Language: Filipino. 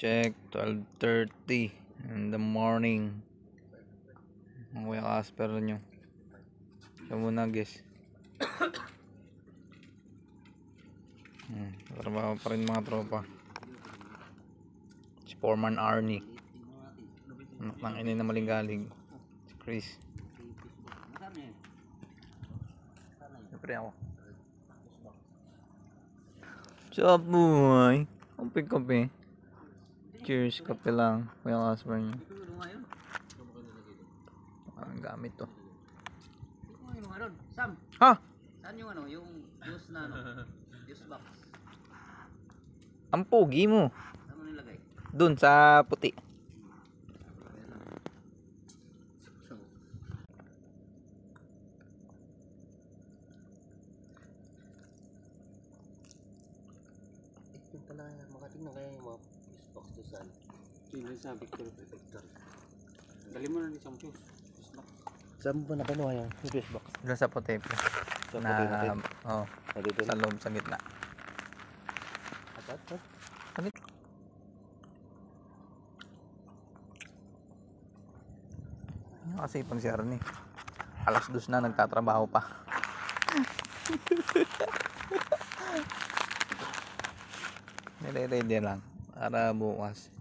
Check, 12:30 in the morning. Ang Kuya Casper nyo. Siya muna guys. Trabaho pa rin mga tropa. Si Foreman Arnie. Anak ng ina na maling-galing. Si Chris. Siyempre ako. What's up boy? Kape. Cheers, kape lang. Kuya Casper nyo. Ang gamit to. Sam, Ha? saan yung yung juice na juice box? Ang pogi mo. Saan mo nilagay? Dun sa puti. Ito pala makatingnan kaya yung mga juice box to saan? Hindi sa Victor Protector. Dali mo na isang juice box. Saan mo ba nakuha yung juice box? Dun sa puti. Sa Na, puti natin? oh, Nandito sa loob, sa gitna. At? Sa gitna. Kasi pang si Arnie. 2:00 na nagtatrabaho pa. Nire-ready lang para bukas.